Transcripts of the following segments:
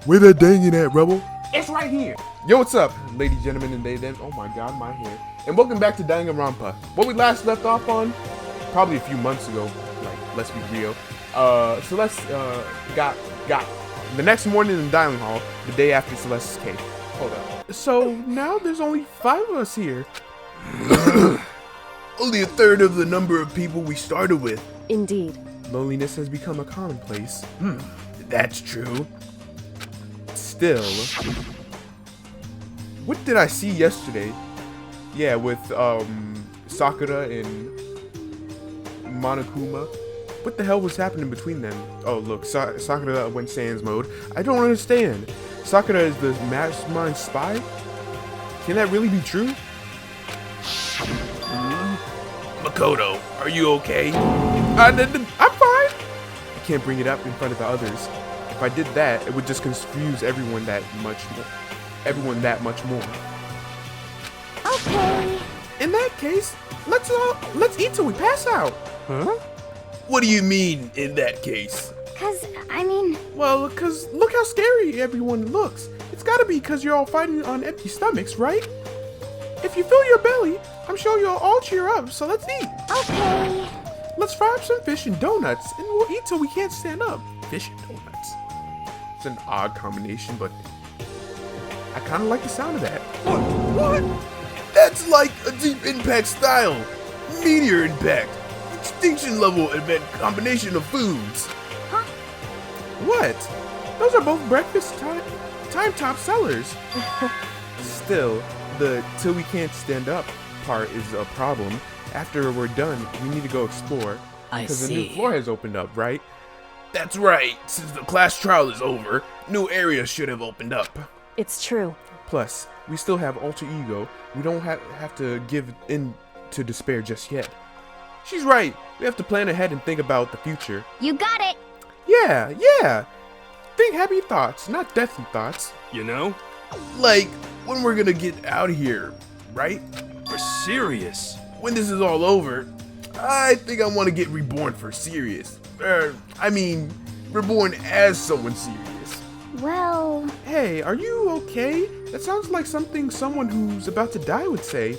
Where that dangin' at, Rebel? It's right here. Yo, what's up, ladies, gentlemen, and they them. Oh my god, my hair. And welcome back to Danganronpa. What we last left off on, probably a few months ago, like, let's be real. Celeste, got the next morning in the dining hall, the day after Celeste's case. Hold up. So, now there's only 5 of us here. Only a third of the number of people we started with. Indeed. Loneliness has become a commonplace. That's true. Still, what did I see yesterday? Yeah, with Sakura and Monokuma. What the hell was happening between them? Oh look, Sakura went Sans mode. I don't understand. Sakura is the mastermind spy? Can that really be true? Makoto, are you okay? I'm fine. I can't bring it up in front of the others. If I did that, it would just confuse everyone that much more. Okay. In that case, let's eat till we pass out. Huh? What do you mean, in that case? Well, cause look how scary everyone looks. It's gotta be cause you're all fighting on empty stomachs, right? If you fill your belly, I'm sure you'll all cheer up, so let's eat. Okay. Let's fry up some fish and donuts, and we'll eat till we can't stand up. Fish and donuts. It's an odd combination, but I kinda like the sound of that. What? That's like a deep impact style. Meteor impact. Extinction level event combination of foods. Huh? What? Those are both breakfast time top sellers. Still, the till we can't stand up part is a problem. After we're done, we need to go explore. I Because the new see. floor has opened up, right? That's right. Since the class trial is over, new areas should have opened up. It's true. Plus, we still have alter ego. We don't have to give in to despair just yet. She's right. We have to plan ahead and think about the future. You got it. Yeah. Think happy thoughts, not deathly thoughts. You know? Like, when we're gonna get out of here, right? We're serious. When this is all over, I think I want to get reborn for serious. Reborn as someone serious. Well, Hey, are you okay? That sounds like something someone who's about to die would say.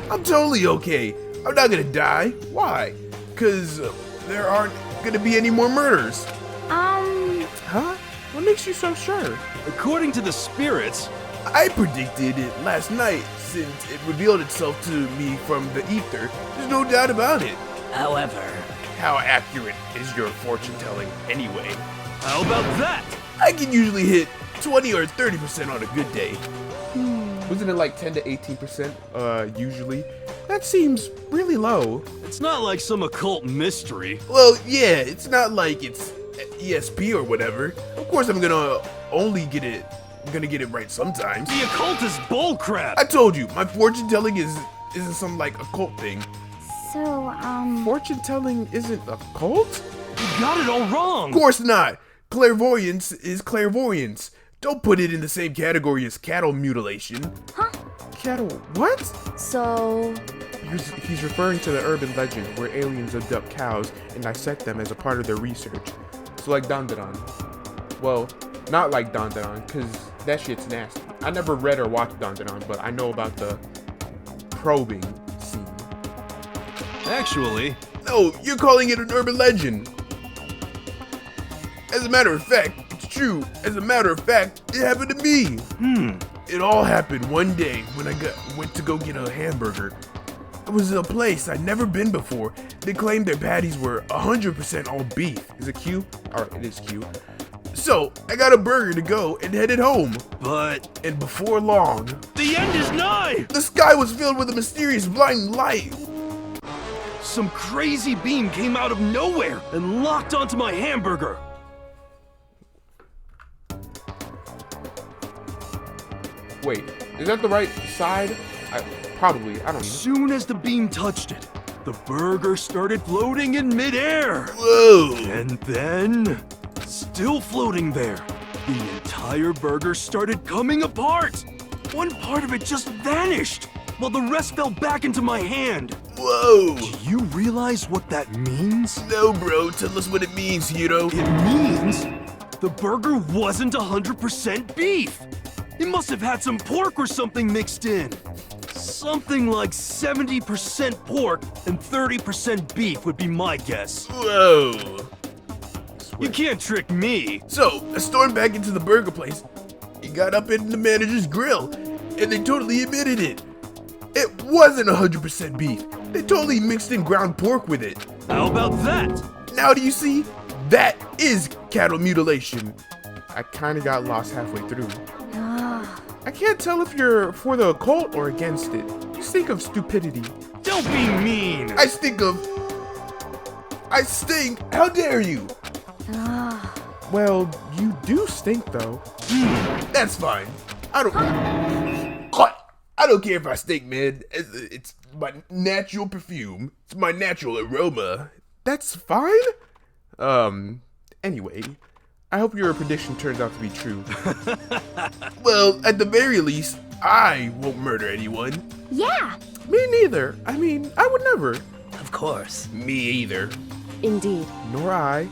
I'm totally okay. I'm not gonna die. Why? Because there aren't gonna be any more murders. Huh? What makes you so sure? According to the spirits, I predicted it last night since it revealed itself to me from the ether. There's no doubt about it. However, How accurate is your fortune telling anyway? how about that? I can usually hit 20 or 30% on a good day. Wasn't it like 10 to 18%, usually? That seems really low. It's not like some occult mystery. Well, yeah, it's not like it's ESP or whatever. Of course I'm gonna get it right sometimes. The occult is bullcrap. I told you, my fortune telling isn't some like occult thing. so, Fortune telling isn't a cult? You got it all wrong. Of course not. Clairvoyance is clairvoyance. Don't put it in the same category as cattle mutilation. Cattle, what? so, He's referring to the urban legend where aliens abduct cows and dissect them as a part of their research. So like Danganron. Well, not like Danganron, because that shit's nasty. I never read or watched Danganron, but I know about the probing scene. Actually, No, you're calling it an urban legend. As a matter of fact, it's true. As a matter of fact, it happened to me. It all happened one day when I went to go get a hamburger. It was a place I'd never been before. They claimed their patties were 100% all beef. Is it Q? Alright, it is Q. So, I got a burger to go and headed home. but And before long, the end is nigh. the sky was filled with a mysterious blinding light. Some crazy beam came out of nowhere and locked onto my hamburger. Wait, is that the right side? Probably, I don't know. Soon as the beam touched it, the burger started floating in midair. Whoa. And then, still floating there, the entire burger started coming apart. One part of it just vanished, while the rest fell back into my hand. Whoa. Do you realize what that means? No, bro. Tell us what it means, Hiro. It means The burger wasn't 100% beef. It must have had some pork or something mixed in. Something like 70% pork and 30% beef would be my guess. Whoa. You can't trick me. So, I stormed back into the burger place. He got up in the manager's grill, and they totally admitted it. It wasn't 100% beef. They totally mixed in ground pork with it. How about that? Now do you see? That is cattle mutilation. I kind of got lost halfway through. I can't tell if you're for the occult or against it. You stink of stupidity. Don't be mean. I stink. How dare you? Well, you do stink though. That's fine. I don't care if I stink, man. It's my natural perfume. It's my natural aroma. That's fine. Anyway, I hope your prediction turns out to be true. Well, at the very least, I won't murder anyone. Yeah. Me neither. I mean, I would never. Of course. Me either. Indeed. Nor I.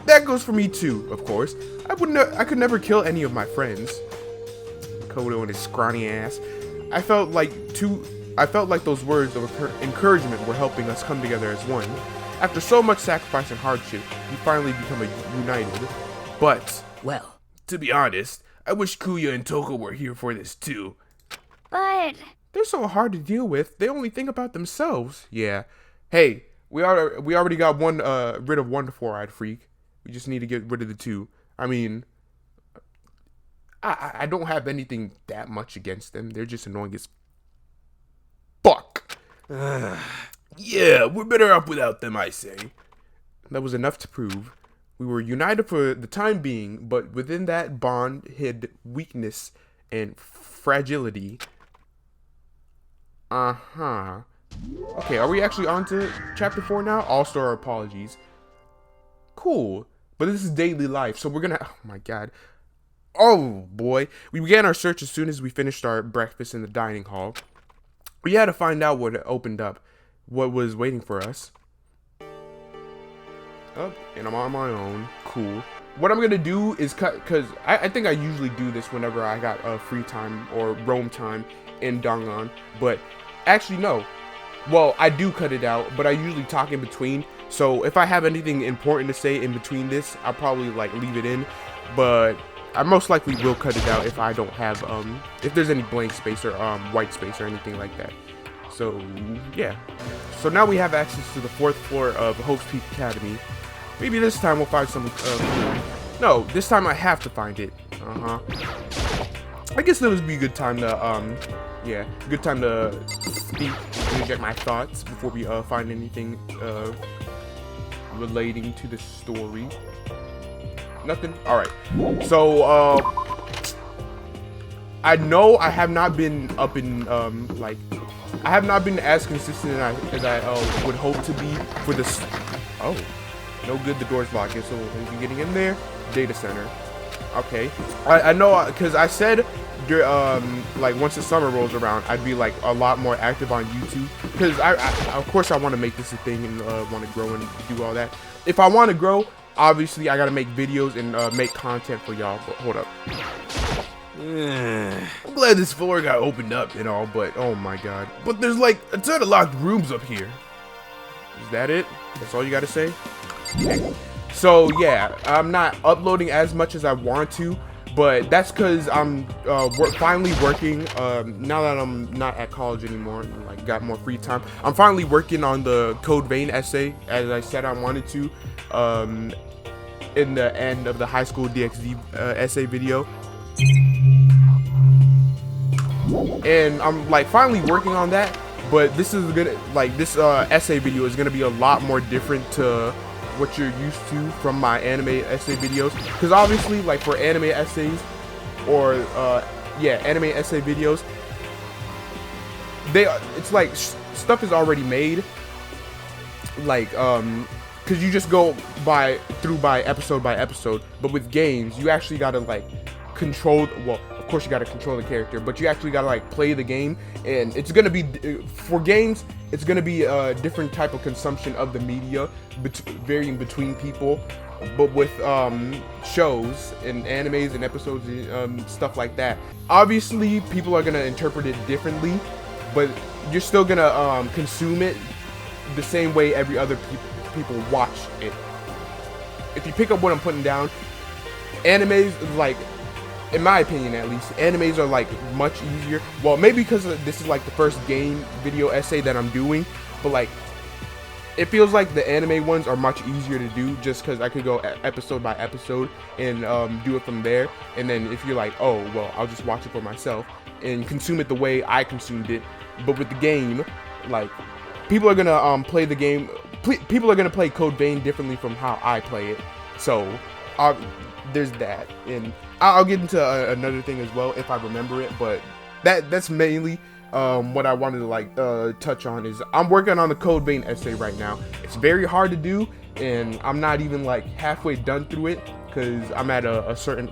That goes for me too, of course. I could never kill any of my friends. Kodo and his scrawny ass. I felt like those words of encouragement were helping us come together as one. After so much sacrifice and hardship, we finally become united. But Well, To be honest, I wish Kuya and Toko were here for this too. But they're so hard to deal with. They only think about themselves. Yeah. Hey, we already got rid of one four-eyed freak. We just need to get rid of the two. I mean, I don't have anything that much against them. They're just annoying as fuck. Yeah, we're better off without them, I say. That was enough to prove. We were united for the time being, but within that bond hid weakness and fragility. Uh-huh. Okay, are we actually on to chapter 4 now? All-Star Apologies. Cool. But this is daily life, so we're gonna... Oh my god. Oh boy. We began our search as soon as we finished our breakfast in the dining hall. We had to find out what opened up. What was waiting for us. Oh, and I'm on my own. Cool. What I'm gonna do is cut, because I think I usually do this whenever I got free time or roam time in Dangan. But actually, no. Well, I do cut it out, but I usually talk in between. So if I have anything important to say in between this, I'll probably like leave it in. But I most likely will cut it out if I don't have if there's any blank space or white space or anything like that. So yeah. So now we have access to the 4th floor of Hope's Peak Academy. Maybe this time we'll find some clue. No, this time I have to find it. I guess that would be a good time to yeah, good time to speak and inject my thoughts before we find anything relating to the story. Nothing? Alright. So I know I have not been up in like I have not been as consistent as I would hope to be for this. Oh, no good. The door's locked. So we'll be getting in there. Data center. Okay. I know because I said like once the summer rolls around, I'd be like a lot more active on YouTube because I of course I want to make this a thing and want to grow and do all that. If I want to grow, obviously I got to make videos and make content for y'all. But hold up. I'm glad this floor got opened up and all, but Oh my god. but there's like a ton of locked rooms up here. Is that it? That's all you got to say? Okay. So yeah, I'm not uploading as much as I want to, but that's because I'm finally working. Now that I'm not at college anymore, and, like got more free time, I'm finally working on the Code Vein essay, as I said I wanted to, in the end of the high school DxD essay video. And I'm like finally working on that, but this is gonna like this essay video is gonna be a lot more different to what you're used to from my anime essay videos, because obviously like for anime essays or yeah, anime essay videos, it's like stuff is already made, like because you just go through by episode, but with games you actually gotta like control, well of course you gotta control the character, but you actually gotta like play the game, and it's gonna be for games it's gonna be a different type of consumption of the media varying between people. but with shows and animes and episodes and stuff like that. Obviously, people are gonna interpret it differently, but you're still gonna consume it the same way every other people watch it. If you pick up what I'm putting down, animes, like, in my opinion at least, animes are like much easier. Well, maybe because this is like the first game video essay that I'm doing, but like, it feels like the anime ones are much easier to do just because I could go episode by episode and do it from there. And then if you're like, oh, well, I'll just watch it for myself and consume it the way I consumed it. But with the game, like, people are gonna play the game. People are gonna play Code Vein differently from how I play it. So there's that, and I'll get into another thing as well if I remember it. But that's mainly what I wanted to like touch on. Is I'm working on the Code Vein essay right now. It's very hard to do, and I'm not even like halfway done through it because I'm at a certain,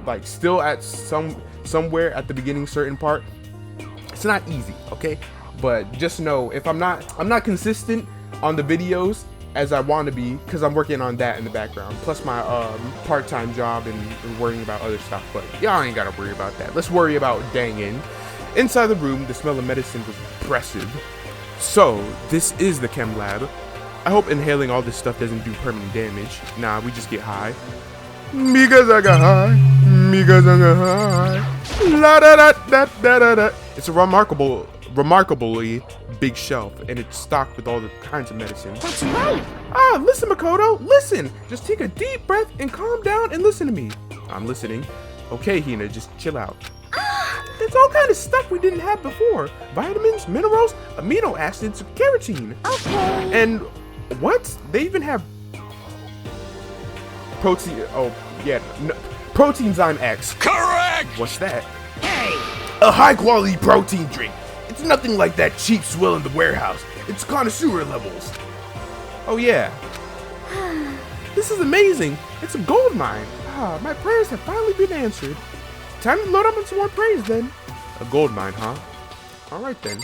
like, still at somewhere at the beginning certain part. It's not easy, okay? But just know, if I'm not consistent on the videos as I want to be, because I'm working on that in the background, plus my part-time job and worrying about other stuff. But y'all ain't gotta worry about that. Let's worry about Dangan. Inside the room, the smell of medicine was oppressive. So this is the chem lab. I hope inhaling all this stuff doesn't do permanent damage. Nah, we just get high. Because I got high. Because I got high. La da da da da da da. It's a remarkably big shelf, and it's stocked with all the kinds of medicine. That's right. Ah, listen, Makoto, listen. Just take a deep breath and calm down and listen to me. I'm listening. Okay, Hina, just chill out. There's all kind of stuff we didn't have before. Vitamins, minerals, amino acids, keratin. Okay. And what? They even have protein. Oh, yeah. No, Proteinzyme X. Correct! What's that? A high-quality protein drink. It's nothing like that cheap swill in the warehouse. It's connoisseur levels. Oh, yeah. This is amazing. It's a gold mine. Ah, my prayers have finally been answered. Time to load up on some more praise, then. A gold mine, huh? All right, then.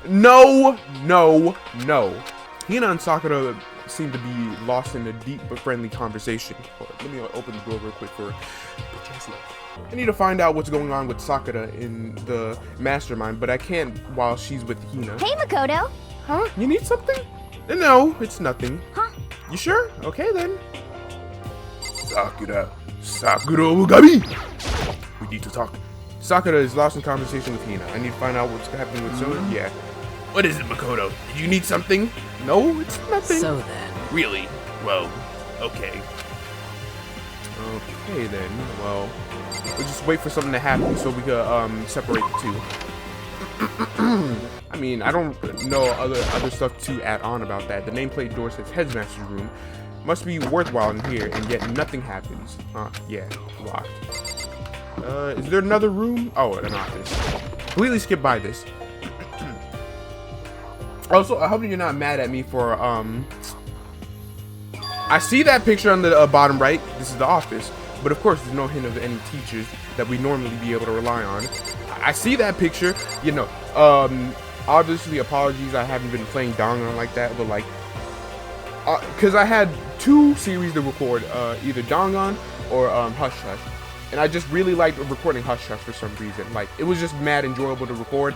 No, no, no. Hina and Sakura seem to be lost in a deep but friendly conversation. Hold on, let me open the door real quick for I need to find out what's going on with Sakura in the mastermind, but I can't while she's with Hina. Hey, Makoto. Huh? You need something? No, it's nothing. Huh? You sure? Okay, then. Sakura Ogami. We need to talk. Sakura is lost in conversation with Hina. I need to find out what's happening with Sona. Yeah. What is it, Makoto? Did you need something? No, it's nothing. So then. Really? Well, okay. Okay then. Well, we'll just wait for something to happen so we could separate the two. I mean, I don't know other stuff to add on about that. The nameplate door says Headmaster's room. Must be worthwhile in here, and yet nothing happens. Yeah, locked. Is there another room? Oh, an office. Completely skip by this. Also, I hope you're not mad at me for, I see that picture on the bottom right. This is the office. But of course, there's no hint of any teachers that we normally be able to rely on. I see that picture, you know, obviously apologies, I haven't been playing Danganronpa like that, but like, because I had 2 series to record, either Danganronpa or Hush Hush. And I just really liked recording Hush Hush for some reason. Like, it was just mad enjoyable to record.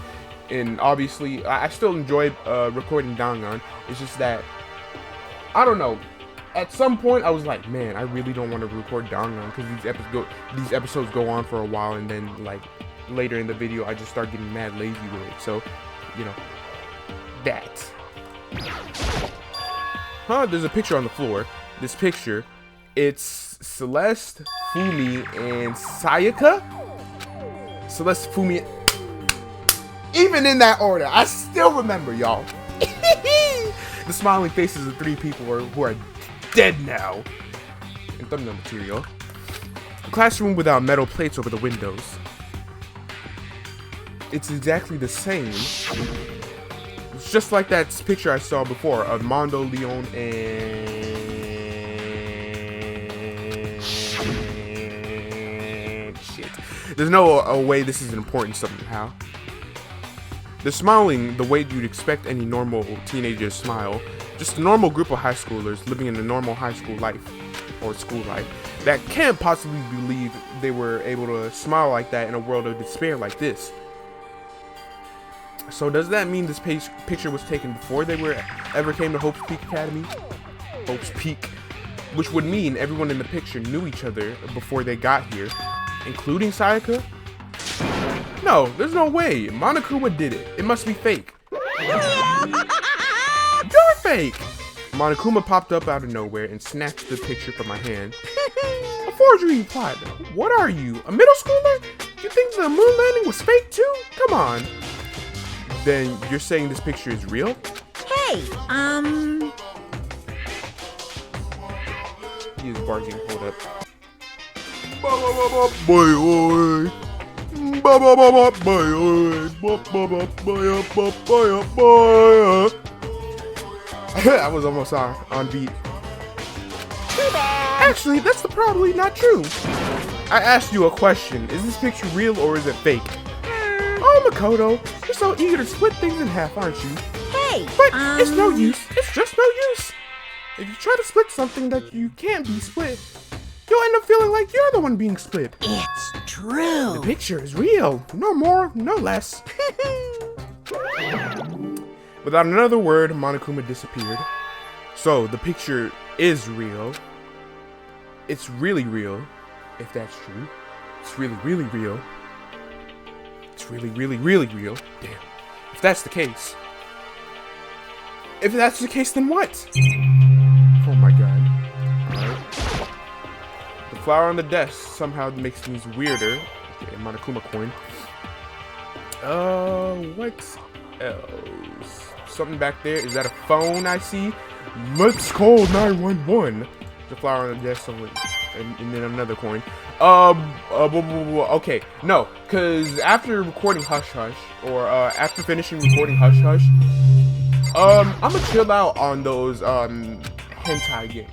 And obviously, I still enjoyed recording Danganronpa. It's just that, I don't know. At some point, I was like, man, I really don't want to record Danganronpa because these episodes go on for a while, and then like later in the video, I just start getting mad lazy with it. So, you know, that. Huh? There's a picture on the floor. This picture, it's Celeste, Fumi, and Sayaka. Celeste, Fumi. Even in that order, I still remember, y'all. The smiling faces of 3 people who are dead now. In thumbnail material. A classroom without metal plates over the windows. It's exactly the same. It's just like that picture I saw before of Mondo, Leon, and shit. There's no way this is important somehow. They're smiling the way you'd expect any normal teenager to smile. Just a normal group of high schoolers living in a normal high school life. or school life that can't possibly believe they were able to smile like that in a world of despair like this. So does that mean this picture was taken before they ever came to Hope's Peak Academy? Hope's Peak. Which would mean everyone in the picture knew each other before they got here, including Sayaka? No, there's no way. Monokuma did it. It must be fake. You're fake! Monokuma popped up out of nowhere and snatched the picture from my hand. A forgery plot. What are you, a middle schooler? You think the moon landing was fake too? Come on. Then you're saying this picture is real? Hey, He is barking. Hold up. I was almost on beat. Actually, that's probably not true. I asked you a question. Is this picture real or is it fake? Oh, Makoto, you're so eager to split things in half, aren't you? hey, But it's no use. It's just no use. If you try to split something that you can't be split, you'll end up feeling like you're the one being split. it's true. The picture is real. No more, no less. Without another word, Monokuma disappeared. So, the picture is real. It's really real, if that's true. It's really, really real. It's really, really, really real. Damn. If that's the case. If that's the case, then what? Oh my god. Alright. The flower on the desk somehow makes things weirder. Okay, Monokuma coin. What else? Something back there. Is that a phone I see? Let's call 911. The flower on the desk, and then another coin. Okay, no, cause after recording Hush Hush, or after finishing recording Hush Hush, I'm gonna chill out on those hentai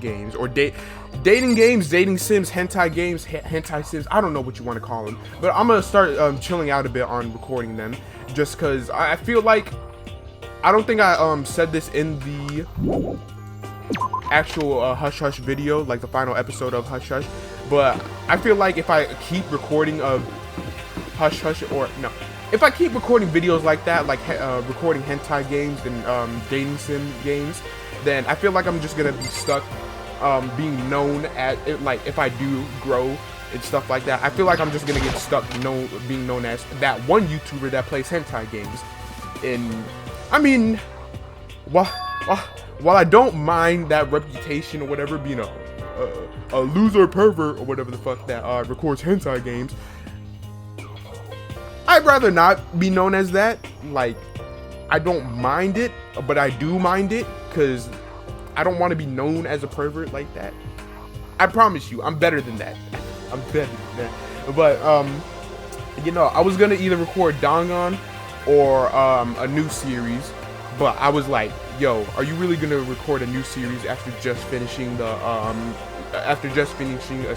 games, or dating games, dating sims, hentai games, hentai sims. I don't know what you want to call them, but I'm gonna start chilling out a bit on recording them, just cause I feel like I don't think I said this in the actual Hush Hush video, like the final episode of Hush Hush, but I feel like if I keep recording Hush Hush, or no, if I keep recording videos like that, like recording hentai games and dating sim games, then I feel like I'm just gonna be stuck being known at it. Like if I do grow and stuff like that, I feel like I'm just gonna get stuck being known as that one YouTuber that plays hentai games. And I mean, while I don't mind that reputation or whatever, being a loser pervert or whatever the fuck that records hentai games, I'd rather not be known as that. Like, I don't mind it, but I do mind it because I don't want to be known as a pervert like that. I promise you, I'm better than that. I'm better than that. But you know, I was gonna either record Dangan or a new series, but I was like, yo, are you really gonna record a new series after just finishing the a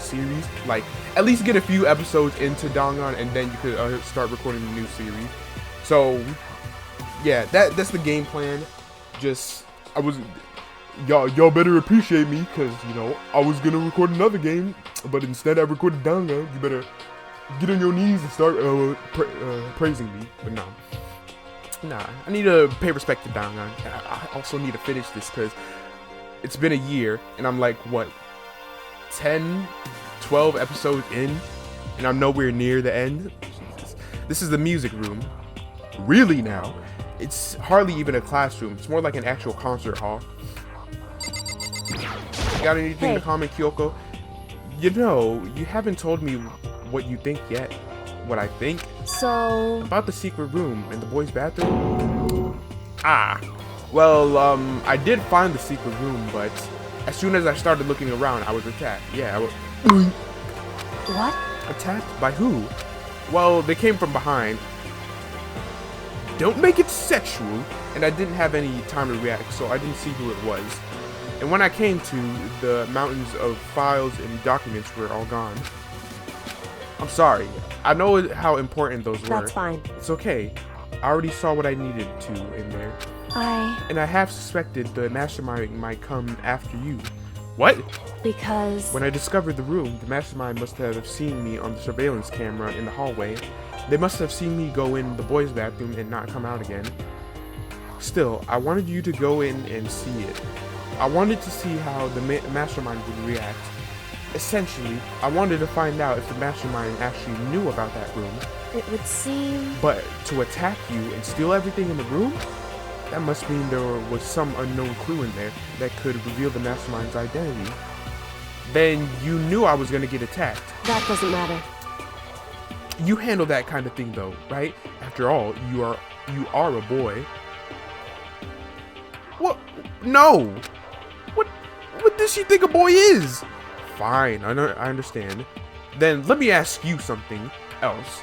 series? Like, at least get a few episodes into Dangan and then you could start recording the new series. So yeah, that's the game plan. Just y'all better appreciate me, because you know I was gonna record another game, but instead I recorded Dangan. You better get on your knees and start praising me. But nah, I need to pay respect to Dangan. I also need to finish this because it's been a year and I'm like, what, 10, 12 episodes in, and I'm nowhere near the end. Jesus. This is the music room. Really now? It's hardly even a classroom. It's more like an actual concert hall. Got anything to comment, Kyoko? You know, you haven't told me what you think yet. What I think? So... About the secret room in the boys' bathroom? Well, I did find the secret room, but as soon as I started looking around, I was attacked. Yeah, I was... What? Attacked? By who? Well, they came from behind. Don't make it sexual. And I didn't have any time to react, so I didn't see who it was. And when I came to, the mountains of files and documents were all gone. I'm sorry. I know how important those were. That's fine. It's okay. I already saw what I needed to in there. And I half suspected the mastermind might come after you. What? Because... When I discovered the room, the mastermind must have seen me on the surveillance camera in the hallway. They must have seen me go in the boys' bathroom and not come out again. Still, I wanted you to go in and see it. I wanted to see how the mastermind would react. Essentially, I wanted to find out if the mastermind actually knew about that room. It would seem... But to attack you and steal everything in the room? That must mean there was some unknown clue in there that could reveal the mastermind's identity. Then you knew I was gonna get attacked. That doesn't matter. You handle that kind of thing though, right? After all, you are a boy. What? No! What does she think a boy is? Fine, I understand. Then let me ask you something else.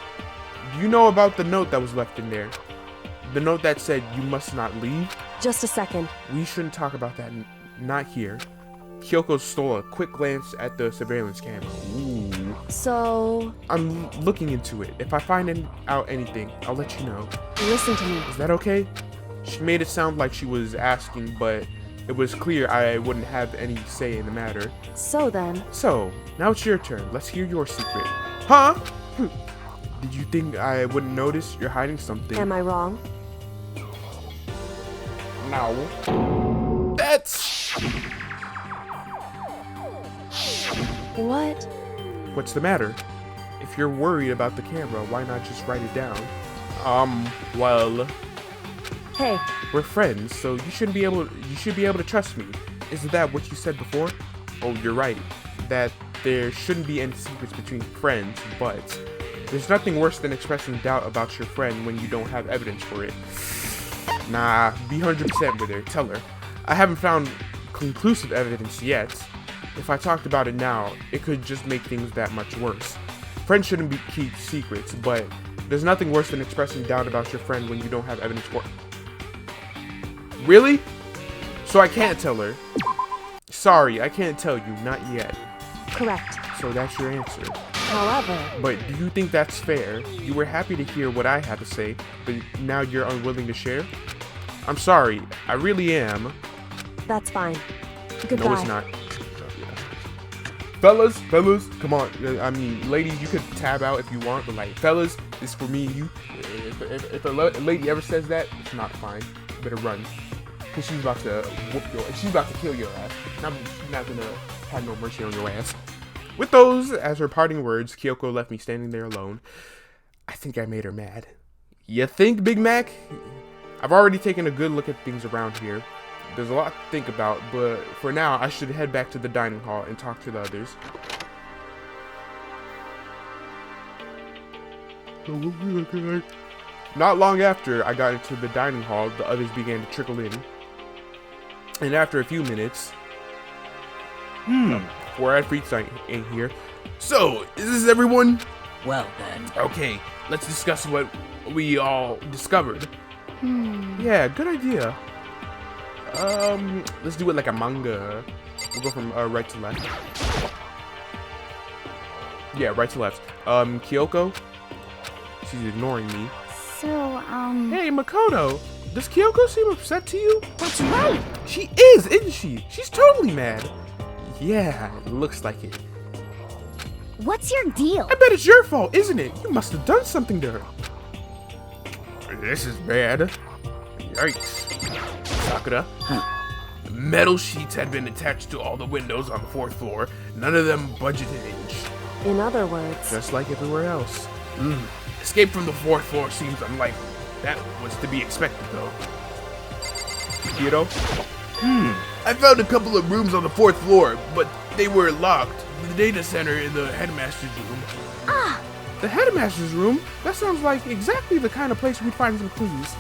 Do you know about the note that was left in there? The note that said you must not leave? Just a second. We shouldn't talk about that, not here. Kyoko stole a quick glance at the surveillance camera. Ooh. So... I'm looking into it. If I find out anything, I'll let you know. Listen to me. Is that okay? She made it sound like she was asking, but it was clear I wouldn't have any say in the matter. So then... So, now it's your turn. Let's hear your secret. Huh? Did you think I wouldn't notice? You're hiding something. Am I wrong? No. That's... What? What's the matter? If you're worried about the camera, why not just write it down? Well... Hey. We're friends, so you should be able to trust me. Isn't that what you said before? Oh, you're right. That there shouldn't be any secrets between friends, but there's nothing worse than expressing doubt about your friend when you don't have evidence for it. Nah, be 100% with her. Tell her. I haven't found conclusive evidence yet. If I talked about it now, it could just make things that much worse. Friends shouldn't keep secrets, but there's nothing worse than expressing doubt about your friend when you don't have evidence for it. Really? So I can't tell her. Sorry, I can't tell you, not yet. Correct. So that's your answer. However... But do you think that's fair? You were happy to hear what I had to say, but now you're unwilling to share? I'm sorry, I really am. That's fine. Goodbye. No, it's not. Fellas, come on. I mean, ladies, you could tab out if you want, but like, fellas, this is for me and you. If a lady ever says that, it's not fine. You better run. Because she's about to whoop she's about to kill your ass. She's not gonna have no mercy on your ass. With those, as her parting words, Kyoko left me standing there alone. I think I made her mad. You think, Big Mac? I've already taken a good look at things around here. There's a lot to think about, but for now, I should head back to the dining hall and talk to the others. Not long after I got into the dining hall, the others began to trickle in. And after a few minutes... Before I freaks in here. So, is this everyone? Well then. Okay, let's discuss what we all discovered. Yeah, good idea. Let's do it like a manga. We'll go from right to left. Yeah, right to left. Kyoko? She's ignoring me. So, Hey, Makoto! Does Kyoko seem upset to you? That's right. She is, isn't she? She's totally mad. Yeah, it looks like it. what's your deal? I bet it's your fault, isn't it? You must have done something to her. This is bad. Yikes. Sakura. Metal sheets had been attached to all the windows on the 4th floor. None of them budged an inch. In other words... Just like everywhere else. Escape from the 4th floor seems unlikely. That was to be expected, though. Kiro? I found a couple of rooms on the 4th floor, but they were locked. The data center in the headmaster's room. The headmaster's room? That sounds like exactly the kind of place we'd find some clues.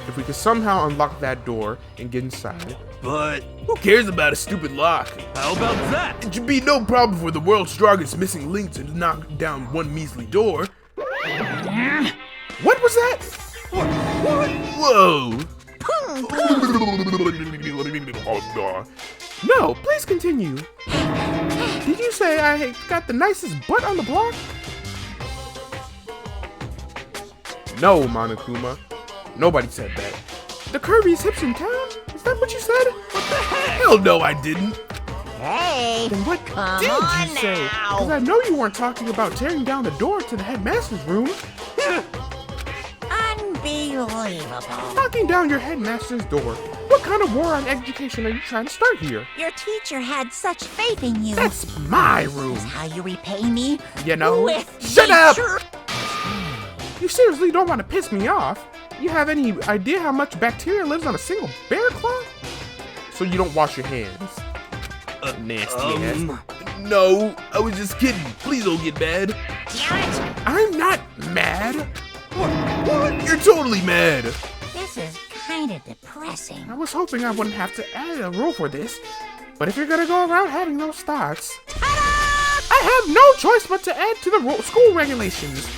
If we could somehow unlock that door and get inside. But Who cares about a stupid lock? how about that? It should be no problem for the world's strongest missing link to knock down one measly door. What was that? Whoa! No, please continue. Did you say I got the nicest butt on the block? No, Monokuma. Nobody said that. The curviest hips in town? Is that what you said? What the heck? Hell no, I didn't. Hey, Then what come did on you say? now. Because I know you weren't talking about tearing down the door to the headmaster's room. Unbelievable. Knocking down your headmaster's door. What kind of war on education are you trying to start here? Your teacher had such faith in you. That's my room. How you repay me? You know? With Shut up! nature. You seriously don't want to piss me off? You have any idea how much bacteria lives on a single bear claw? So you don't wash your hands. Nasty ass. No, I was just kidding. Please don't get mad. Damn it. I'm not mad. What? You're totally mad. This is kind of depressing. I was hoping I wouldn't have to add a rule for this. But if you're gonna go around having those thoughts, I have no choice but to add to the school regulations.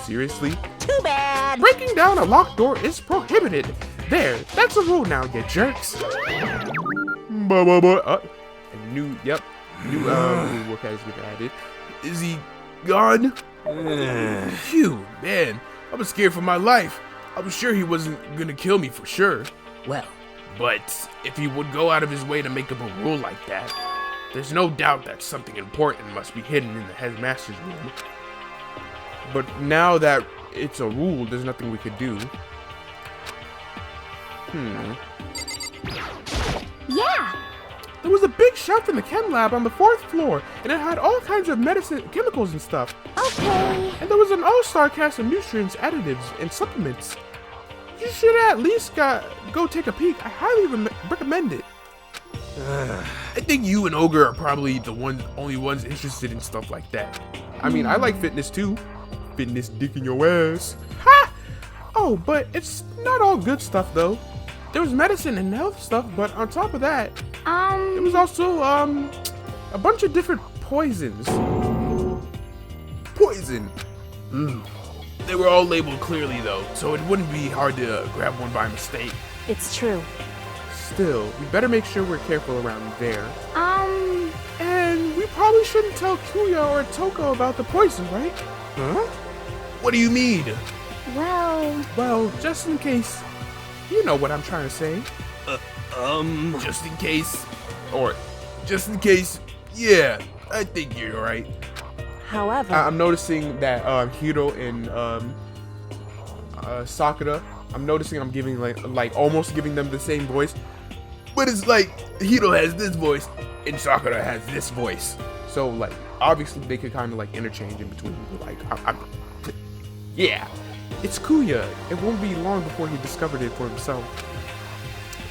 Seriously? Too bad. Breaking down a locked door is prohibited. There, that's a rule now, you jerks. New rule has been added. Is he gone? Phew, man. I was scared for my life. I was sure he wasn't gonna kill me for sure. Well, But if he would go out of his way to make up a rule like that, there's no doubt that something important must be hidden in the headmaster's room. But now that it's a rule, there's nothing we could do. Yeah! There was a big shelf in the chem lab on the 4th floor, and it had all kinds of medicine, chemicals and stuff. Okay. And there was an all-star cast of nutrients, additives, and supplements. You should at least go take a peek. I highly recommend it. I think you and Ogre are probably the only ones interested in stuff like that. I mean, I like fitness too. Fitness dick in your ass. Ha! Oh, but it's not all good stuff though. There was medicine and health stuff, but on top of that, there was also a bunch of different poisons. Poison. They were all labeled clearly though, so it wouldn't be hard to grab one by mistake. It's true. Still, we better make sure we're careful around there. And we probably shouldn't tell Kuya or Toko about the poison, right? Huh? What do you mean? Well, just in case. You know what I'm trying to say. Just in case. Or, just in case, yeah, I think you're right. However, I'm noticing that Hiro and Sakura, I'm noticing I'm giving like almost giving them the same voice. But it's like, Hiro has this voice, and Sakura has this voice. So like, obviously they could kind of like interchange in between. Like, yeah, it's Kuya. It won't be long before he discovered it for himself.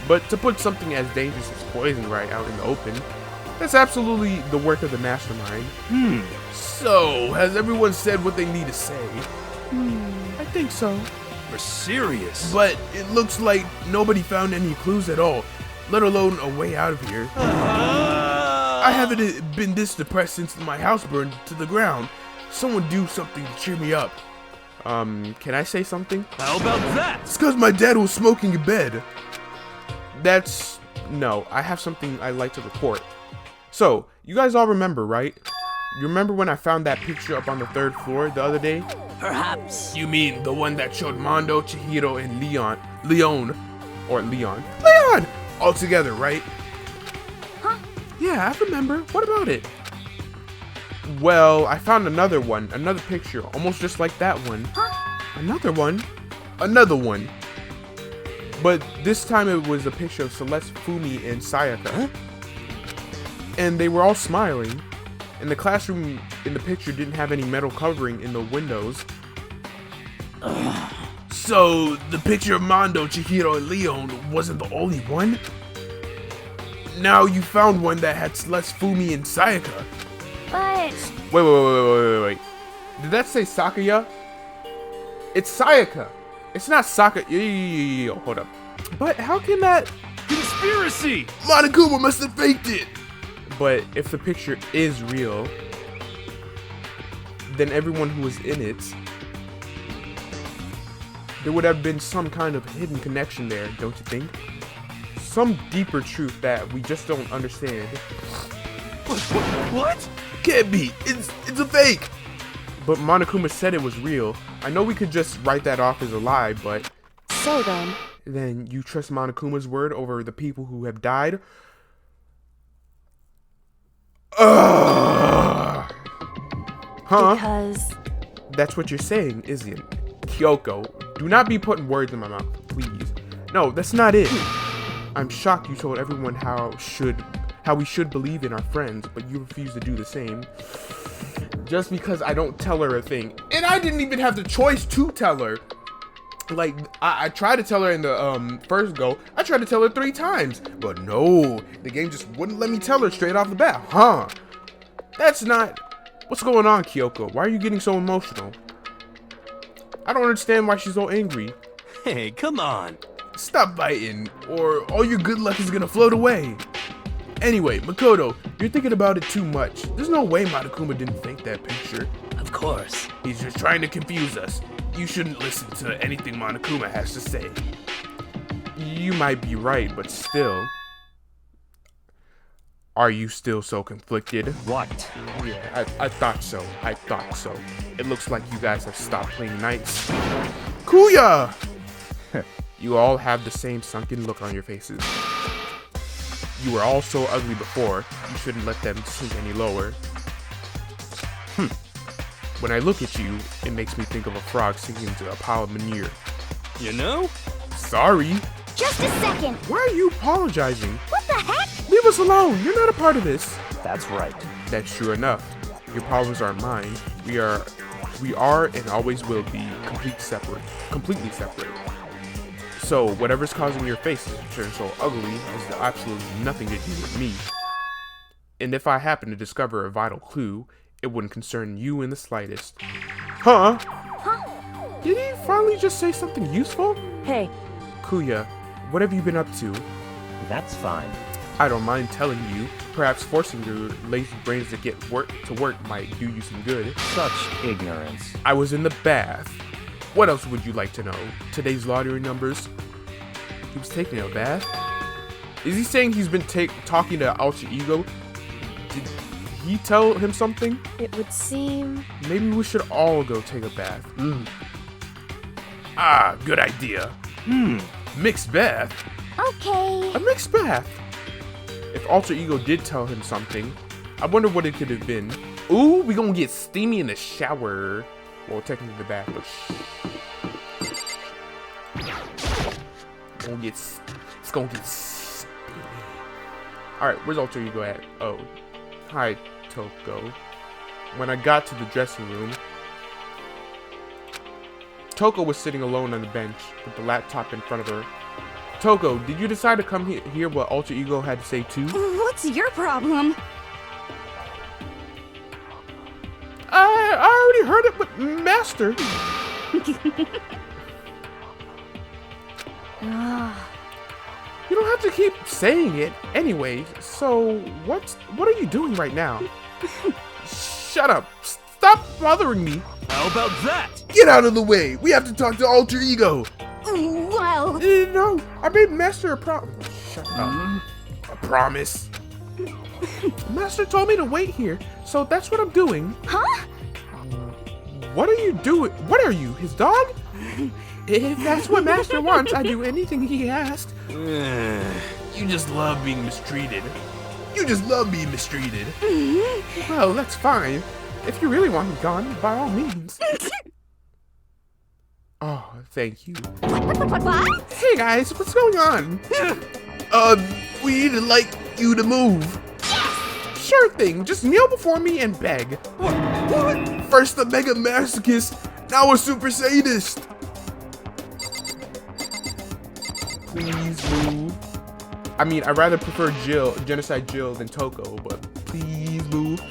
But to put something as dangerous as poison right out in the open, that's absolutely the work of the mastermind. So, has everyone said what they need to say? I think so. We're serious. But it looks like nobody found any clues at all, let alone a way out of here. I haven't been this depressed since my house burned to the ground. Someone do something to cheer me up. Can I say something? How about that? It's cause my dad was smoking in bed. No, I have something I'd like to report. So, you guys all remember, right? You remember when I found that picture up on the 3rd floor the other day? perhaps. You mean the one that showed Mondo, Chihiro, and Leon all together, right? Yeah, I remember. What about it? Well, I found another picture, almost just like that one. Another one? Another one. But this time it was a picture of Celeste, Fumi, and Sayaka. And they were all smiling. And the classroom in the picture didn't have any metal covering in the windows. So, the picture of Mondo, Chihiro, and Leon wasn't the only one? Now you found one that had Celeste, Fumi, and Sayaka. But Wait. Did that say Sakaya? It's Sayaka. It's not Sakaya. Yo, hold up. But how can that... Conspiracy! Monokuma must have faked it! But if the picture is real, then everyone who was in it, there would have been some kind of hidden connection there, don't you think? Some deeper truth that we just don't understand. What? Can't be. It's a fake. But Monokuma said it was real. I know we could just write that off as a lie, but... so Then you trust Monokuma's word over the people who have died? Huh? Because That's what you're saying, isn't it? Kyoko, do not be putting words in my mouth, please. No, that's not it. I'm shocked you told everyone how we should believe in our friends, but you refuse to do the same. Just because I don't tell her a thing. And I didn't even have the choice to tell her. Like, I tried to tell her in the first go. I tried to tell her 3 times. But no, the game just wouldn't let me tell her straight off the bat. Huh? That's not... What's going on, Kyoko? Why are you getting so emotional? I don't understand why she's so angry. Hey, come on. Stop biting, or all your good luck is gonna float away. Anyway, Makoto, you're thinking about it too much. There's no way Monokuma didn't fake that picture. Of course. He's just trying to confuse us. You shouldn't listen to anything Monokuma has to say. You might be right, but still. Are you still so conflicted? What? Yeah, I thought so. I thought so. It looks like you guys have stopped playing nice. Kuya! You all have the same sunken look on your faces. You were all so ugly before, you shouldn't let them sink any lower. When I look at you, it makes me think of a frog sinking into a pile of manure. You know? Sorry? just a second. Why are you apologizing? What the heck? Leave us alone. You're not a part of this. That's right. That's true enough. Your problems aren't mine. We are and always will be completely separate. So whatever's causing your faces to turn so ugly has absolutely nothing to do with me. And if I happen to discover a vital clue, it wouldn't concern you in the slightest. Huh? Did he finally just say something useful? Hey, Kuya, what have you been up to? That's fine. I don't mind telling you. Perhaps forcing your lazy brains to get to work might do you some good. Such ignorance. I was in the bath. What else would you like to know? Today's lottery numbers? He was taking a bath? Is he saying he's been talking to Alter Ego? Did he tell him something? it would seem... Maybe we should all go take a bath. Ah, good idea. Mixed bath. Okay. A mixed bath. If Alter Ego did tell him something, I wonder what it could have been. Ooh, we gonna get steamy in the shower. Well, technically the bath, but it's gonna get steamy. Alright, where's Alter Ego at? Oh. Hi, Toko. When I got to the dressing room, Toko was sitting alone on the bench with the laptop in front of her. Toko, did you decide to come hear what Alter Ego had to say too? What's your problem? I already heard it with Master. You don't have to keep saying it anyway. So what are you doing right now? Shut up. Stop bothering me. How about that? Get out of the way. We have to talk to Alter Ego. Well, No, I made Master a promise. Shut up. A promise. Master told me to wait here, so that's what I'm doing. huh? What are you doing? What are you, his dog? If that's what Master wants, I'd do anything he asked. You just love being mistreated. You just love being mistreated. Well, that's fine. If you really want me gone, by all means. Oh, thank you. What? Hey guys, what's going on? We need you to move. Sure thing, just kneel before me and beg. First a mega masochist, now a super sadist. Please move. I mean, I'd rather prefer Genocide Jill than Toko, but please move.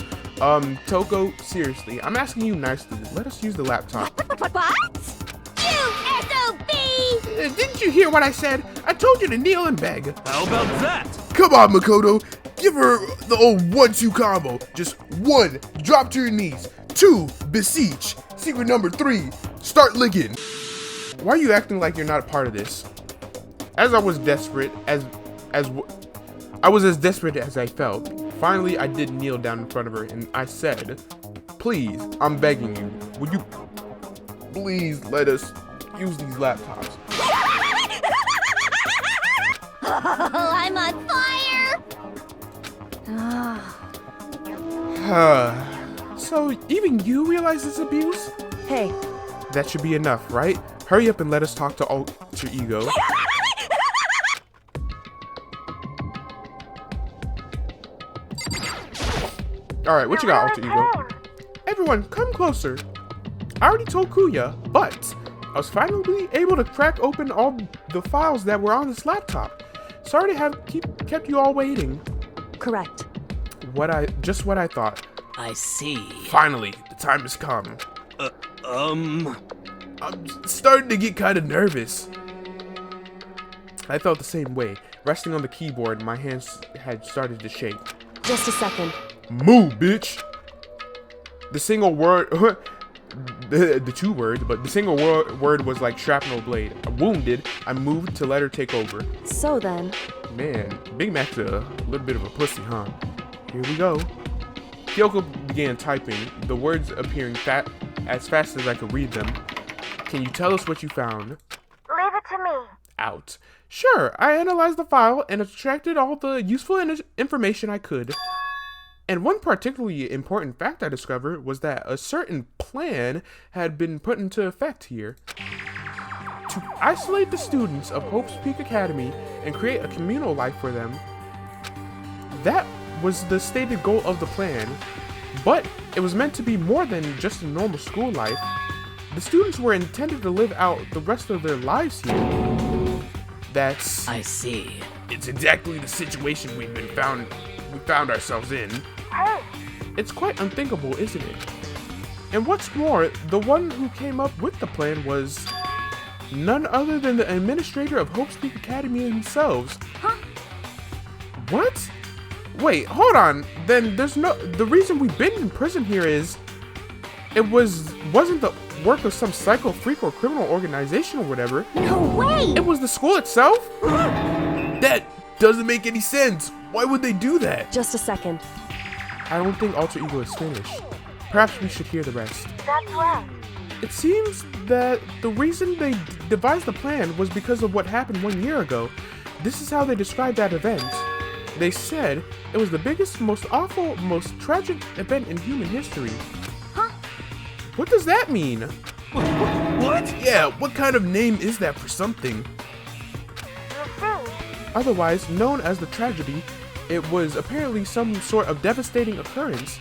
Toko, seriously, I'm asking you nicely, let us use the laptop. What? You SOB! Didn't you hear what I said? I told you to kneel and beg. How about that? Come on, Makoto. Give her the old 1-2 combo. Just 1, drop to your knees. 2, beseech. Secret number 3, start licking. Why are you acting like you're not a part of this? As I was desperate as desperate as I felt. Finally, I did kneel down in front of her and I said, "Please, I'm begging you. Would you please let us use these laptops?" I'm on fire! So even you realize it's abuse? Hey, That should be enough, right? Hurry up and let us talk to Alter Ego. Alright, what you got, Alter Ego? Everyone, come closer. I already told Kuya, but I was finally able to crack open all the files that were on this laptop. Sorry to have kept you all waiting. correct. Just what I thought. I see. Finally, the time has come. I'm starting to get kind of nervous. I felt the same way. Resting on the keyboard, my hands had started to shake. Just a second. Move, bitch. The single word, the two words, but the single word was like shrapnel blade. Wounded, I moved to let her take over. So then, Man, Big Mac's a little bit of a pussy, huh? Here we go. Kyoko began typing, the words appearing as fast as I could read them. Can you tell us what you found? Leave it to me. Out. Sure, I analyzed the file and extracted all the useful information I could. And one particularly important fact I discovered was that a certain plan had been put into effect here. To isolate the students of Hope's Peak Academy and create a communal life for them. That was the stated goal of the plan, but it was meant to be more than just a normal school life. The students were intended to live out the rest of their lives here. That's... I see. It's exactly the situation we found ourselves in. It's quite unthinkable, isn't it? And what's more, the one who came up with the plan was none other than the administrator of Hope's Peak Academy themselves. Huh? What? Wait, hold on. Then the reason we've been in prison here is wasn't the work of some psycho freak or criminal organization or whatever. No way! It was the school itself? That doesn't make any sense. Why would they do that? just a second. I don't think Alter Ego is finished. Perhaps we should hear the rest. That's right. It seems that the reason they devised the plan was because of what happened 1 year ago. This is how they described that event. They said it was the biggest, most awful, most tragic event in human history. Huh? What does that mean? What? Yeah, what kind of name is that for something? You see? Otherwise known as the tragedy, it was apparently some sort of devastating occurrence.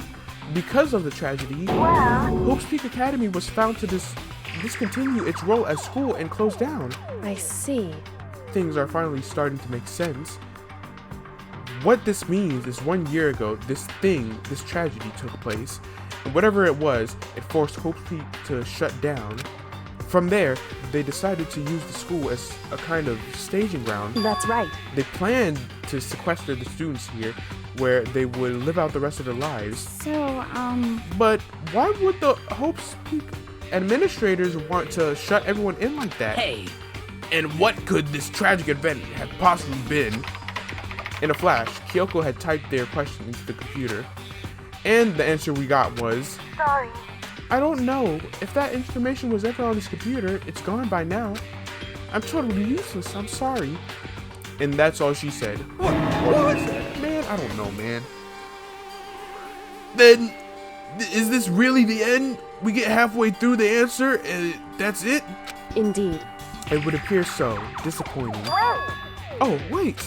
Because of the tragedy, Hope's Peak Academy was found to discontinue its role as school and close down. I see. Things are finally starting to make sense. What this means is 1 year ago, this tragedy took place, and whatever it was, it forced Hope's Peak to shut down. From there, they decided to use the school as a kind of staging ground. That's right. They planned to sequester the students here, where they would live out the rest of their lives. So, But why would the Hope's Peak administrators want to shut everyone in like that? Hey, And what could this tragic event have possibly been? In a flash, Kyoko had typed their question into the computer, and the answer we got was, sorry. I don't know. If that information was ever on this computer, it's gone by now. I'm totally useless, I'm sorry. And that's all she said. What she said. Man, I don't know, man. Then, is this really the end? We get halfway through the answer and that's it? Indeed. It would appear so. Disappointing. Wait. Oh, wait.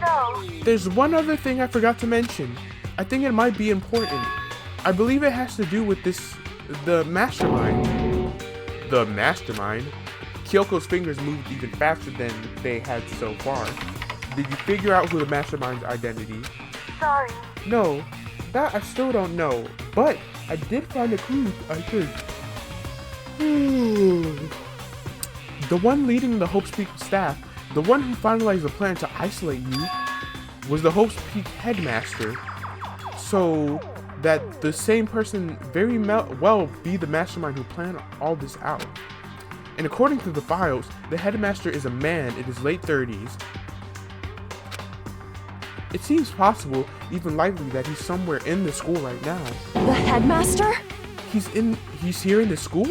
So, There's one other thing I forgot to mention. I think it might be important. I believe it has to do with the mastermind. The mastermind? Kyoko's fingers moved even faster than they had so far. Did you figure out who the mastermind's identity? sorry. No, that I still don't know, but I did find a clue, I think. The one leading the Hope's Peak staff, the one who finalized the plan to isolate you, was the Hope's Peak headmaster. So that the same person very well be the mastermind who planned all this out. And according to the files, the headmaster is a man in his late 30s. It seems possible, even likely, that he's somewhere in the school right now. The headmaster? He's here in the school?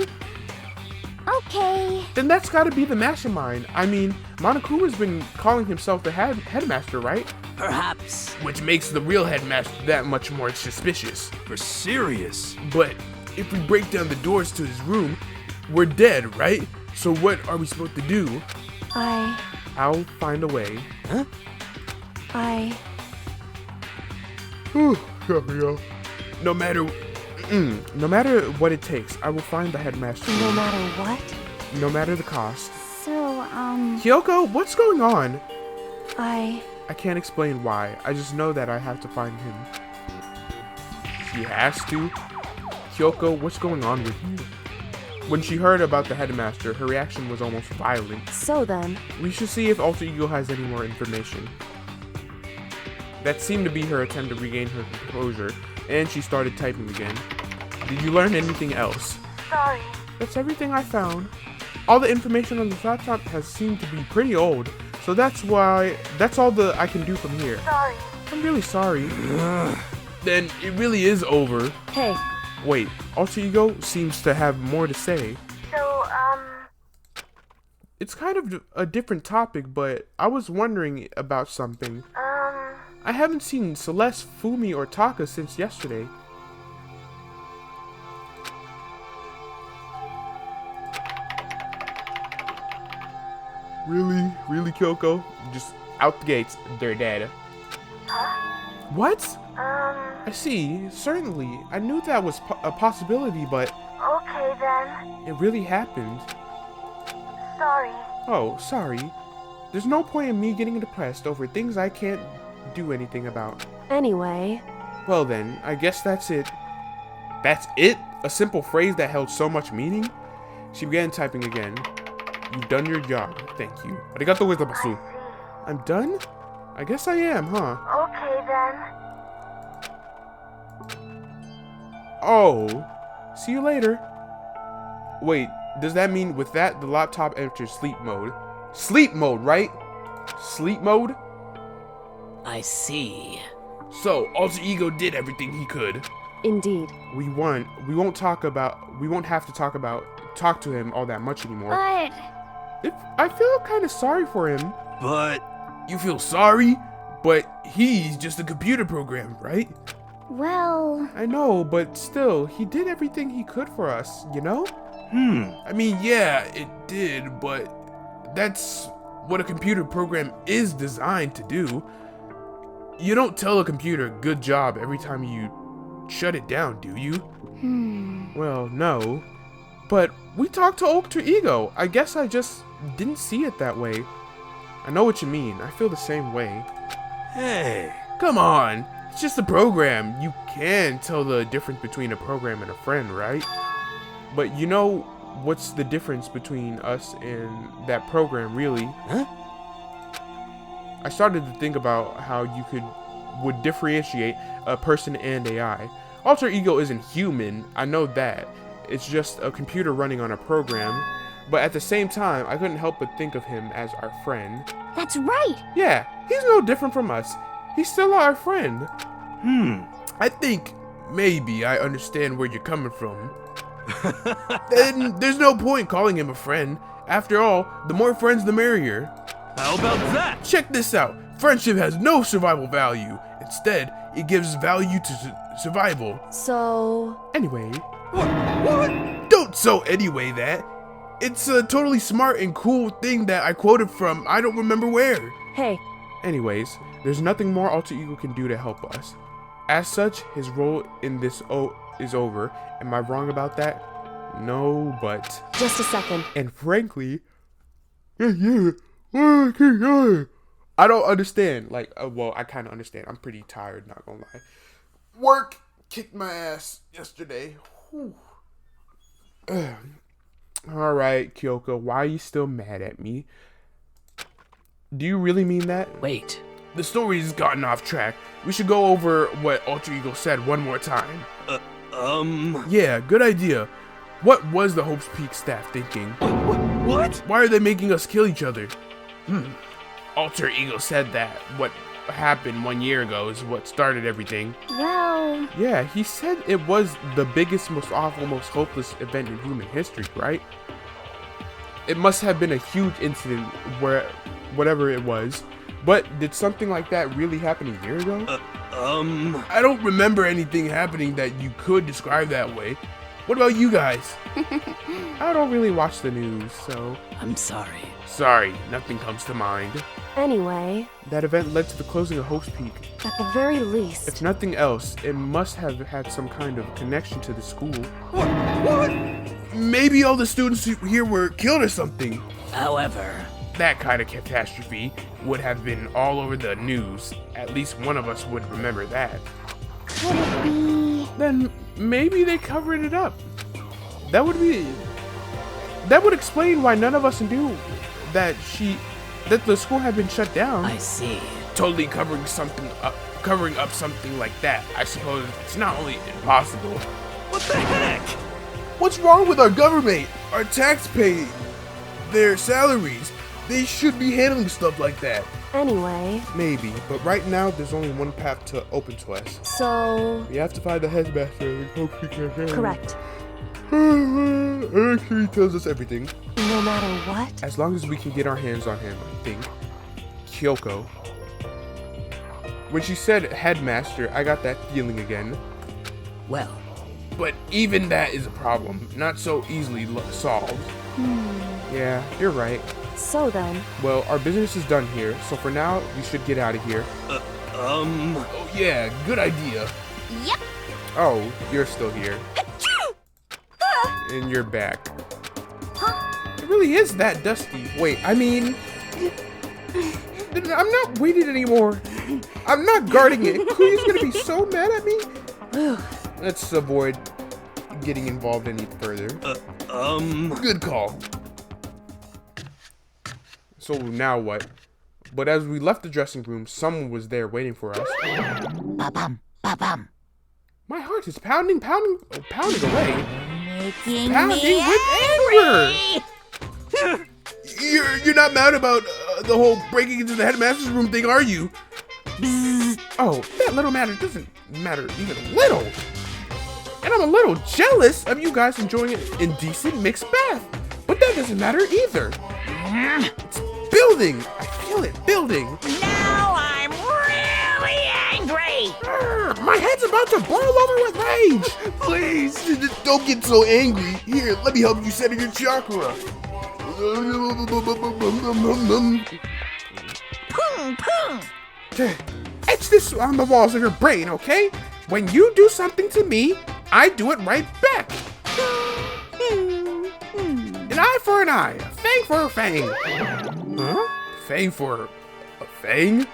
Okay. Then that's gotta be the mastermind. I mean, Monokuma's been calling himself the headmaster, right? Perhaps. Which makes the real headmaster that much more suspicious. For serious. But if we break down the doors to his room, we're dead, right? So what are we supposed to do? I'll find a way. Huh? No matter No matter what it takes, I will find the headmaster. No matter what? No matter the cost. So, Kyoko, what's going on? I I can't explain why. I just know that I have to find him. She has to? Kyoko, what's going on with you? When she heard about the headmaster, her reaction was almost violent. So then, We should see if Alter Ego has any more information. That seemed to be her attempt to regain her composure, and she started typing again. Did you learn anything else? sorry. That's everything I found. All the information on the laptop has seemed to be pretty old, so that's all I can do from here. Sorry. I'm really sorry. then it really is over. hey, Wait, Alter Ego seems to have more to say. So, It's kind of a different topic, but I was wondering about something. I haven't seen Celeste, Fumi, or Taka since yesterday. Really, Kyoko? Just out the gates, they're dead. What? I see, certainly. I knew that was a possibility, but okay then. it really happened. Sorry. Oh, sorry. There's no point in me getting depressed over things I can't do anything about. anyway, Well then, I guess that's it. That's it? A simple phrase that held so much meaning? She began typing again. You've done your job. Thank you. Arigato gozaimasu. I'm done? I guess I am, huh? Okay then. Oh. See you later. Wait, does that mean with that, the laptop enters sleep mode? Sleep mode, right? Sleep mode? I see. So, Alter Ego did everything he could. indeed. We won't have to talk to him all that much anymore. But, I feel kind of sorry for him. But You feel sorry? But he's just a computer program, right? well, I know, but still, he did everything he could for us, you know? I mean, yeah, it did, but that's what a computer program is designed to do. You don't tell a computer good job every time you shut it down, do you? Well, no. But we talked to Alter Ego. I guess I just didn't see it that way. I know what you mean. I feel the same way. hey, Come on, it's just a program. You can tell the difference between a program and a friend, right? But you know what's the difference between us and that program, really? Huh? I started to think about how you would differentiate a person and AI. Alter Ego isn't human, I know that. It's just a computer running on a program. But at the same time, I couldn't help but think of him as our friend. that's right. Yeah, he's no different from us. He's still our friend. I think maybe I understand where you're coming from. Then there's no point calling him a friend. After all, the more friends, the merrier. how about that? Check this out. Friendship has no survival value. Instead, it gives value to survival. So, Anyway, What? Don't so anyway that. It's a totally smart and cool thing that I quoted from I don't remember where. hey, anyways, there's nothing more Alter Ego can do to help us. As such, his role in this is over. Am I wrong about that? No, but... just a second. And frankly... I don't understand. Like, well, I kind of understand. I'm pretty tired, not gonna lie. Work kicked my ass yesterday. Whew. Alright, Kyoko, why are you still mad at me? Do you really mean that? Wait. The story's gotten off track. We should go over what Alter Ego said one more time. Yeah, good idea. What was the Hope's Peak staff thinking? What? Why are they making us kill each other? Alter Ego said that what happened 1 year ago is what started everything. Well, Yeah, he said it was the biggest, most awful, most hopeless event in human history, right? It must have been a huge incident where, whatever it was. But did something like that really happen a year ago? I don't remember anything happening that you could describe that way. What about you guys? I don't really watch the news, so... I'm sorry. Sorry, nothing comes to mind. Anyway, That event led to the closing of Host Peak. at the very least, If nothing else, it must have had some kind of connection to the school. What? Maybe all the students here were killed or something. However, That kind of catastrophe would have been all over the news. At least one of us would remember that. Could it be? Then maybe they covered it up. That would explain why none of us knew that the school had been shut down. I see. Totally covering up something like that. I suppose it's not only impossible. What the heck? What's wrong with our government? Our tax pay, their salaries. They should be handling stuff like that. anyway, Maybe, but right now there's only one path to open to us. so... We have to find the headmaster and hope he can handle it. Correct. Actually, he tells us everything. No matter what? As long as we can get our hands on him, I think. Kyoko. When she said headmaster, I got that feeling again. Well, But even that is a problem. Not so easily solved. Yeah, you're right. So then, Well, our business is done here, so for now, we should get out of here. Oh yeah, good idea. Yep. Oh, you're still here. And you're back. It really is that dusty. Wait, I mean... I'm not waiting anymore. I'm not guarding it. Kuya's gonna be so mad at me. Let's avoid getting involved any further. Good call. So now what? But as we left the dressing room, someone was there waiting for us. ba-bum, ba-bum. My heart is pounding away. Making Pounding me with anger. You're not mad about the whole breaking into the headmaster's room thing, are you? Oh, that little matter doesn't matter even a little. And I'm a little jealous of you guys enjoying an indecent mixed bath. But that doesn't matter either. It's building. I feel it building. Now I'm really angry. My head's about to boil over with rage. Please, don't get so angry. Here, let me help you center your chakra. Pung pung. Etch this on the walls of your brain, okay? When you do something to me, I do it right back. An eye for an eye, a fang for a fang. Huh? Fang for a fang?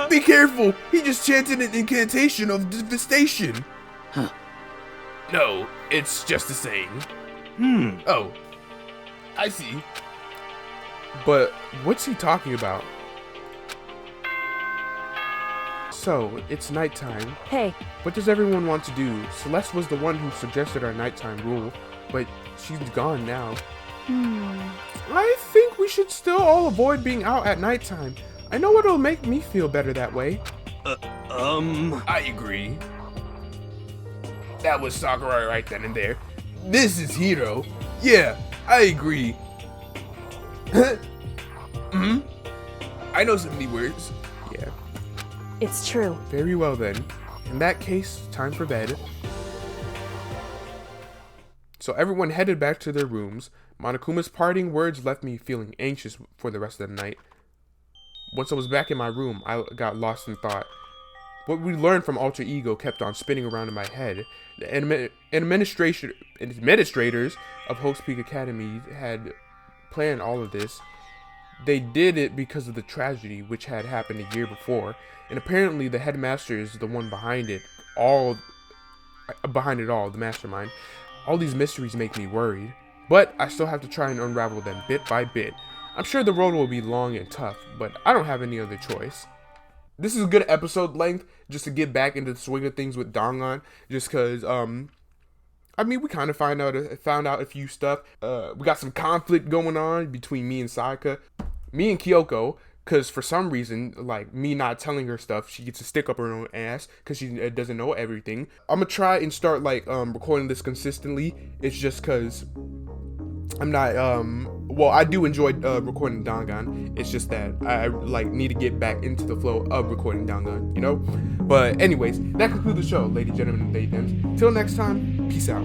Be careful! He just chanted an incantation of devastation. Huh. No, it's just a saying. Oh, I see. But what's he talking about? So, it's nighttime. hey, What does everyone want to do? Celeste was the one who suggested our nighttime rule, but she's gone now. I think we should still all avoid being out at nighttime. I know it'll make me feel better that way. I agree. That was Sakurai right then and there. This is Hiro. Yeah, I agree. I know some new words. Yeah. it's true. Very well then. In that case, time for bed. So everyone headed back to their rooms. Monokuma's parting words left me feeling anxious for the rest of the night. Once I was back in my room, I got lost in thought. What we learned from Alter Ego kept on spinning around in my head. The administrators of Host Peak Academy had planned all of this. They did it because of the tragedy which had happened a year before, and apparently the headmaster is the one behind it all, the mastermind. All these mysteries make me worried, but I still have to try and unravel them bit by bit. I'm sure the road will be long and tough, but I don't have any other choice. This is a good episode length, just to get back into the swing of things with Dangan, just cause, I mean, we kind of found out a few stuff. We got some conflict going on between me and Sayaka. Me and Kyoko, because for some reason, like, me not telling her stuff, she gets a stick up her own ass, because she doesn't know everything. I'm gonna try and start, like, recording this consistently. It's just because I'm not well, I do enjoy recording Dangan. It's just that I like need to get back into the flow of recording Dangan, you know? But anyways, that concludes the show, ladies, gentlemen, and ladies. Till next time, peace out.